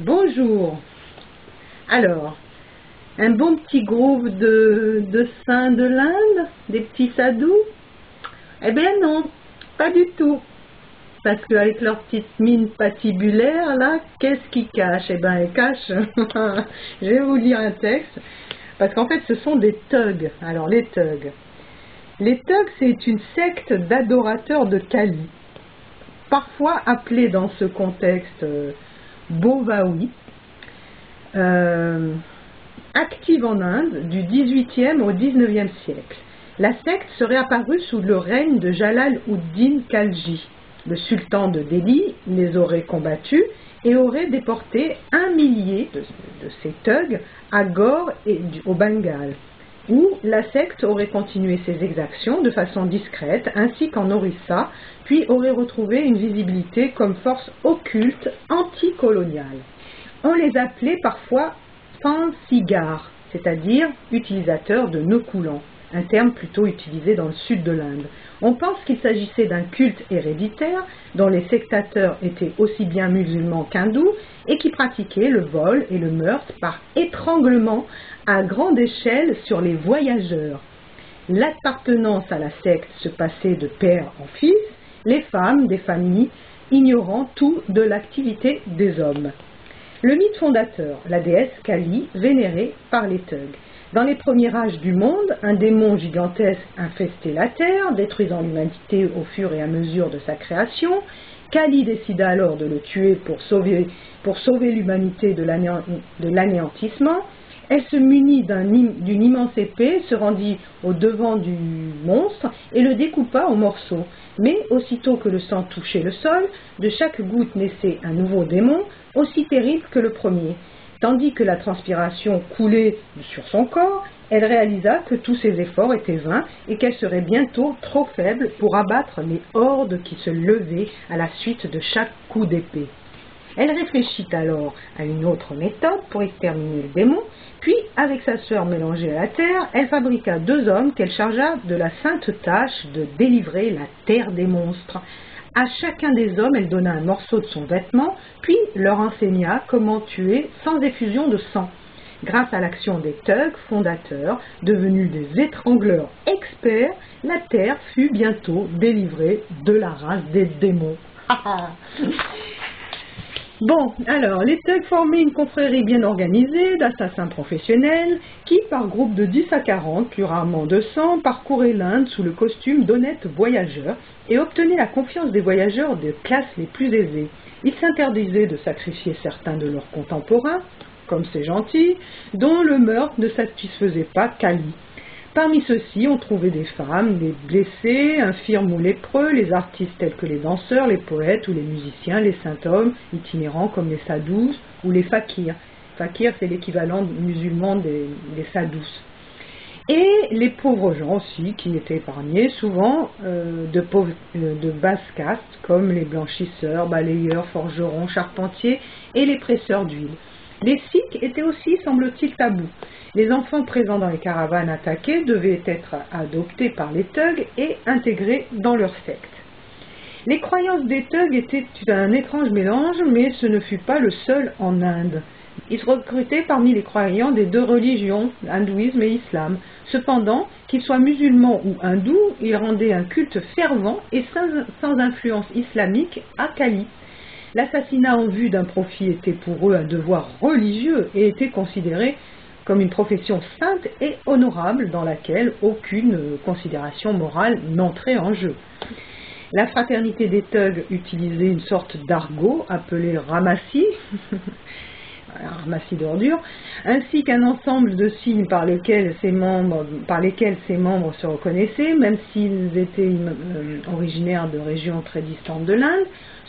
Bonjour. Alors, un bon petit groupe de saints de l'Inde, des petits sadhus? Eh bien non, pas du tout. Parce qu'avec leur petite mine patibulaire, là, qu'est-ce qu'ils cachent? Eh bien, ils cachent, je vais vous lire un texte, parce qu'en fait, ce sont des thugs. Alors, les thugs. Les thugs, c'est une secte d'adorateurs de Kali, parfois appelée dans ce contexte Bovawi, active en Inde du XVIIIe au XIXe siècle. La secte serait apparue sous le règne de Jalal-ud-Din Khalji. Le sultan de Delhi les aurait combattus et aurait déporté 1 millier de ces thugs à Gore et au Bengale, où la secte aurait continué ses exactions de façon discrète, ainsi qu'en Orissa, puis aurait retrouvé une visibilité comme force occulte anticoloniale. On les appelait parfois pansigar, c'est-à-dire utilisateurs de nœuds coulants, un terme plutôt utilisé dans le sud de l'Inde. On pense qu'il s'agissait d'un culte héréditaire dont les sectateurs étaient aussi bien musulmans qu'hindous et qui pratiquaient le vol et le meurtre par étranglement à grande échelle sur les voyageurs. L'appartenance à la secte se passait de père en fils, les femmes des familles ignorant tout de l'activité des hommes. Le mythe fondateur, la déesse Kali, vénérée par les thugs. Dans les premiers âges du monde, un démon gigantesque infestait la terre, détruisant l'humanité au fur et à mesure de sa création. Kali décida alors de le tuer pour sauver l'humanité de l'anéantissement. Elle se munit d'une immense épée, se rendit au devant du monstre et le découpa en morceaux. Mais aussitôt que le sang touchait le sol, de chaque goutte naissait un nouveau démon, aussi terrible que le premier. Tandis que la transpiration coulait sur son corps, elle réalisa que tous ses efforts étaient vains et qu'elle serait bientôt trop faible pour abattre les hordes qui se levaient à la suite de chaque coup d'épée. Elle réfléchit alors à une autre méthode pour exterminer le démon, puis, avec sa sœur mélangée à la terre, elle fabriqua 2 hommes qu'elle chargea de la sainte tâche de délivrer la terre des monstres. À chacun des hommes, elle donna un morceau de son vêtement, puis leur enseigna comment tuer sans effusion de sang. Grâce à l'action des thugs fondateurs, devenus des étrangleurs experts, la terre fut bientôt délivrée de la race des démons. Bon, alors, les thugs formaient une confrérie bien organisée d'assassins professionnels qui, par groupe de 10 à 40, plus rarement de 100, parcouraient l'Inde sous le costume d'honnêtes voyageurs et obtenaient la confiance des voyageurs des classes les plus aisées. Ils s'interdisaient de sacrifier certains de leurs contemporains, comme ces gentils, dont le meurtre ne satisfaisait pas Kali. Parmi ceux-ci, on trouvait des femmes, des blessés, infirmes ou lépreux, les artistes tels que les danseurs, les poètes ou les musiciens, les saints hommes itinérants comme les sadhus ou les fakirs. Fakir, c'est l'équivalent musulman des sadhus. Et les pauvres gens aussi, qui étaient épargnés, souvent de basse caste, comme les blanchisseurs, balayeurs, forgerons, charpentiers et les presseurs d'huile. Les Sikhs étaient aussi, semble-t-il, tabous. Les enfants présents dans les caravanes attaquées devaient être adoptés par les thugs et intégrés dans leur secte. Les croyances des thugs étaient un étrange mélange, mais ce ne fut pas le seul en Inde. Ils se recrutaient parmi les croyants des 2 religions, hindouisme et islam. Cependant, qu'ils soient musulmans ou hindous, ils rendaient un culte fervent et sans influence islamique à Kali. L'assassinat en vue d'un profit était pour eux un devoir religieux et était considéré comme une profession sainte et honorable dans laquelle aucune considération morale n'entrait en jeu. La fraternité des thugs utilisait une sorte d'argot appelé ramassis, ramassis d'ordures, ainsi qu'un ensemble de signes par lesquels ses membres se reconnaissaient, même s'ils étaient originaires de régions très distantes de l'Inde.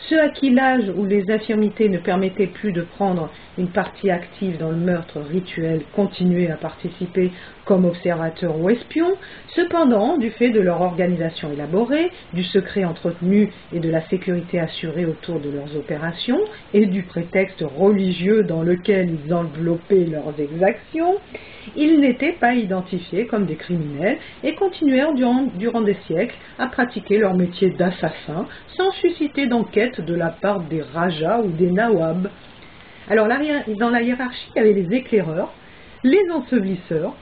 Ceux à qui l'âge ou les infirmités ne permettaient plus de prendre une partie active dans le meurtre rituel continuaient à participer comme observateurs ou espions. Cependant, du fait de leur organisation élaborée, du secret entretenu et de la sécurité assurée autour de leurs opérations, et du prétexte religieux dans lequel ils enveloppaient leurs exactions, ils n'étaient pas identifiés comme des criminels et continuèrent durant des siècles à pratiquer leur métier d'assassin sans susciter d'enquête de la part des rajas ou des nawabs. Alors dans la hiérarchie, il y avait les éclaireurs, les ensevelisseurs.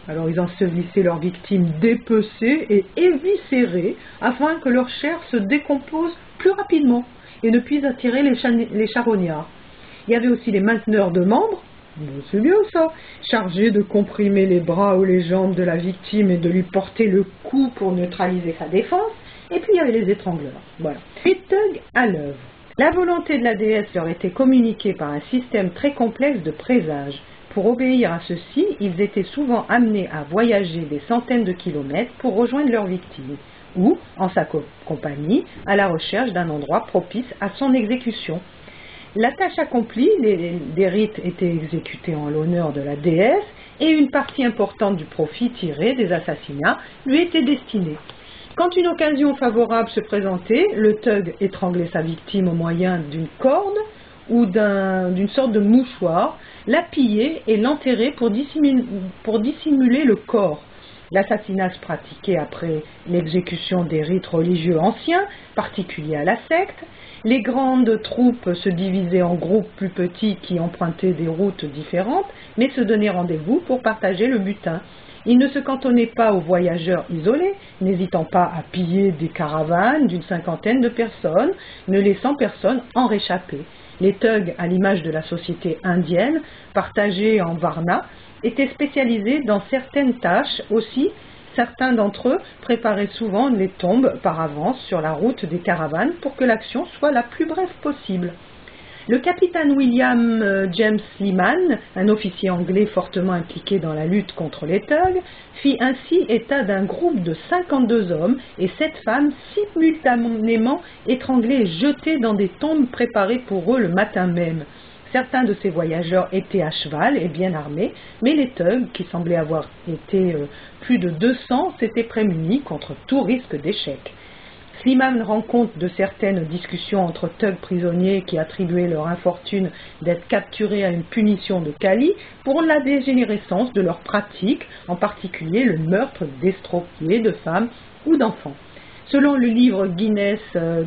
Alors ils ensevelissaient leurs victimes dépecées et éviscérées afin que leur chair se décompose plus rapidement et ne puisse attirer les charognards. Il y avait aussi les mainteneurs de membres, c'est bien ça, chargés de comprimer les bras ou les jambes de la victime et de lui porter le coup pour neutraliser sa défense. Et puis il y avait les étrangleurs. Voilà. Les thugs à l'œuvre. La volonté de la déesse leur était communiquée par un système très complexe de présage. Pour obéir à ceci, ils étaient souvent amenés à voyager des centaines de kilomètres pour rejoindre leur victime, ou, en sa compagnie, à la recherche d'un endroit propice à son exécution. La tâche accomplie, des rites étaient exécutés en l'honneur de la déesse et une partie importante du profit tiré des assassinats lui était destinée. Quand une occasion favorable se présentait, le thug étranglait sa victime au moyen d'une corde ou d'une sorte de mouchoir, la pillait et l'enterrait pour dissimuler le corps. L'assassinat se pratiquait après l'exécution des rites religieux anciens, particuliers à la secte. Les grandes troupes se divisaient en groupes plus petits qui empruntaient des routes différentes, mais se donnaient rendez-vous pour partager le butin. Ils ne se cantonnaient pas aux voyageurs isolés, n'hésitant pas à piller des caravanes d'une cinquantaine de personnes, ne laissant personne en réchapper. Les thugs, à l'image de la société indienne, partagés en varnas, étaient spécialisés dans certaines tâches aussi. Certains d'entre eux préparaient souvent les tombes par avance sur la route des caravanes pour que l'action soit la plus brève possible. Le capitaine William James Lyman, un officier anglais fortement impliqué dans la lutte contre les thugs, fit ainsi état d'un groupe de 52 hommes et 7 femmes simultanément étranglés et jetés dans des tombes préparées pour eux le matin même. Certains de ces voyageurs étaient à cheval et bien armés, mais les thugs, qui semblaient avoir été plus de 200, s'étaient prémunis contre tout risque d'échec. Slimane rend compte de certaines discussions entre thugs prisonniers qui attribuaient leur infortune d'être capturés à une punition de Kali pour la dégénérescence de leurs pratiques, en particulier le meurtre d'estropiés, de femmes ou d'enfants. Selon le livre Guinness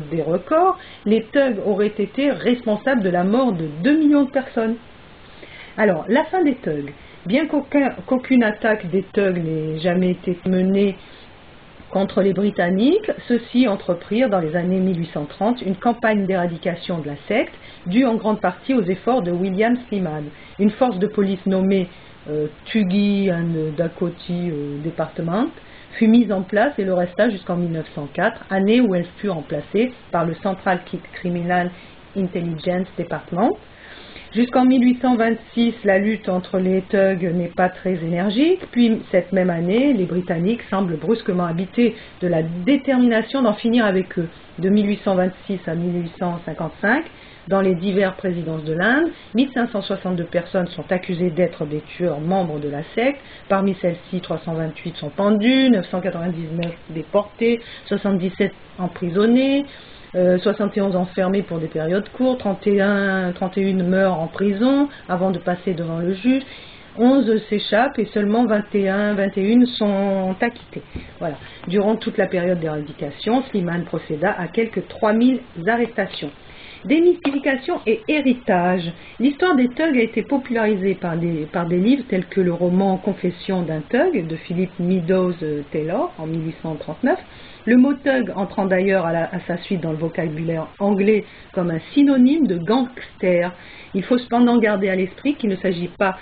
des records, les thugs auraient été responsables de la mort de 2 millions de personnes. Alors, la fin des thugs. Bien qu'aucune attaque des thugs n'ait jamais été menée contre les Britanniques, ceux-ci entreprirent dans les années 1830 une campagne d'éradication de la secte, due en grande partie aux efforts de William Slimane. Une force de police nommée Tugi and Dakota Department fut mise en place et le resta jusqu'en 1904, année où elle fut remplacée par le Central Criminal Intelligence Department. Jusqu'en 1826, la lutte entre les thugs n'est pas très énergique, puis cette même année, les Britanniques semblent brusquement habités de la détermination d'en finir avec eux. De 1826 à 1855, dans les diverses présidences de l'Inde, 1562 personnes sont accusées d'être des tueurs membres de la secte. Parmi celles-ci, 328 sont pendues, 999 déportés, 77 emprisonnés, 71 enfermés pour des périodes courtes, 31 meurent en prison avant de passer devant le juge, 11 s'échappent et seulement 21 sont acquittés. Voilà. Durant toute la période d'éradication, Slimane procéda à quelques 3000 arrestations. Démystification et héritage. L'histoire des thugs a été popularisée par des livres tels que le roman Confession d'un thug de Philip Meadows Taylor en 1839. Le mot thug entrant d'ailleurs à sa suite dans le vocabulaire anglais comme un synonyme de gangster. Il faut cependant garder à l'esprit qu'il ne s'agit pas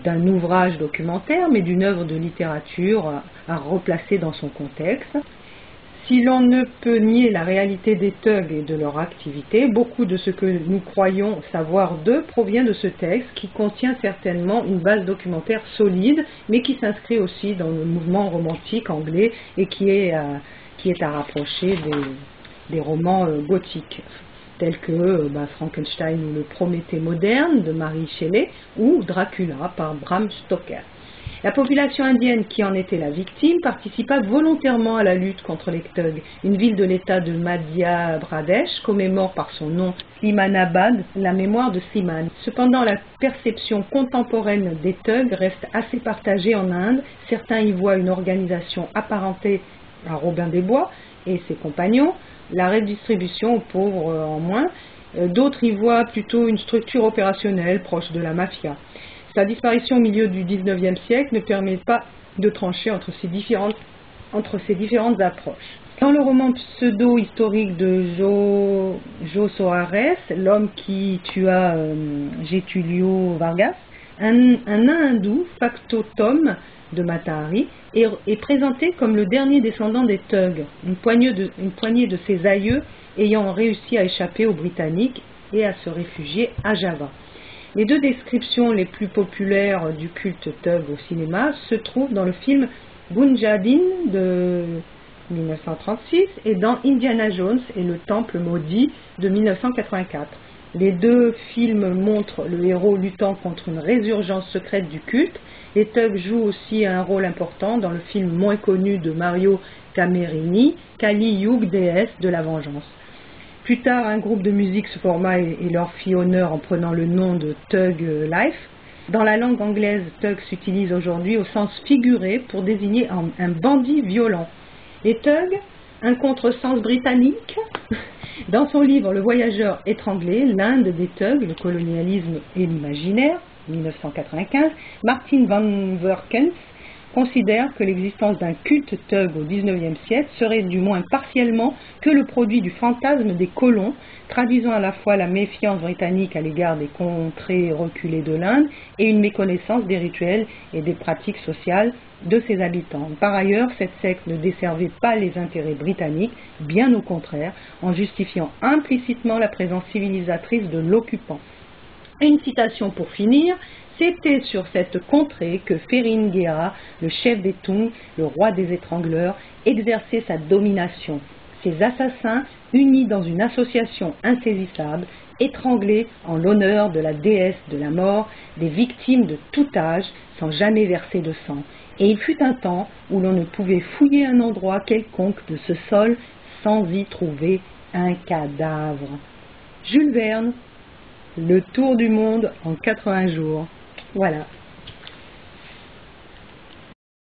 d'un ouvrage documentaire, mais d'une œuvre de littérature à replacer dans son contexte. Si l'on ne peut nier la réalité des thugs et de leur activité, beaucoup de ce que nous croyons savoir d'eux provient de ce texte qui contient certainement une base documentaire solide, mais qui s'inscrit aussi dans le mouvement romantique anglais et qui est à rapprocher des romans gothiques, tels que Frankenstein ou le Prométhée moderne de Mary Shelley ou Dracula par Bram Stoker. La population indienne qui en était la victime participa volontairement à la lutte contre les thugs. Une ville de l'état de Madhya Pradesh commémore par son nom Slimanabad la mémoire de Slimane. Cependant, la perception contemporaine des thugs reste assez partagée en Inde. Certains y voient une organisation apparentée à Robin des Bois et ses compagnons, la redistribution aux pauvres en moins, D'autres y voient plutôt une structure opérationnelle proche de la mafia. Sa disparition au milieu du XIXe siècle ne permet pas de trancher entre ces différentes approches. Dans le roman pseudo-historique de Jo Soares, L'homme qui tua Getúlio Vargas, un nain hindou, factotum de Mata Hari, est présenté comme le dernier descendant des Thugs, une poignée de ses aïeux ayant réussi à échapper aux Britanniques et à se réfugier à Java. Les deux descriptions les plus populaires du culte Thug au cinéma se trouvent dans le film Gunjadin de 1936 et dans Indiana Jones et le Temple maudit de 1984. Les deux films montrent le héros luttant contre une résurgence secrète du culte. Les Thugs jouent aussi un rôle important dans le film moins connu de Mario Camerini, Kali Yuga, déesse de la vengeance. Plus tard, un groupe de musique se forma et leur fit honneur en prenant le nom de Thug Life. Dans la langue anglaise, Thug s'utilise aujourd'hui au sens figuré pour désigner un bandit violent. Les Thugs, un contresens britannique. Dans son livre Le voyageur étranglé, l'Inde des Thugs, le colonialisme et l'imaginaire, 1995, Martin Van Verkens considère que l'existence d'un culte Thug au XIXe siècle serait du moins partiellement que le produit du fantasme des colons, traduisant à la fois la méfiance britannique à l'égard des contrées reculées de l'Inde et une méconnaissance des rituels et des pratiques sociales de ses habitants. Par ailleurs, cette secte ne desservait pas les intérêts britanniques, bien au contraire, en justifiant implicitement la présence civilisatrice de l'occupant. Et une citation pour finir, c'était sur cette contrée que Feringhea, le chef des Tung, le roi des étrangleurs, exerçait sa domination. Ces assassins, unis dans une association insaisissable, étranglés en l'honneur de la déesse de la mort, des victimes de tout âge, sans jamais verser de sang. Et il fut un temps où l'on ne pouvait fouiller un endroit quelconque de ce sol sans y trouver un cadavre. Jules Verne, Le tour du monde en 80 jours. Voilà.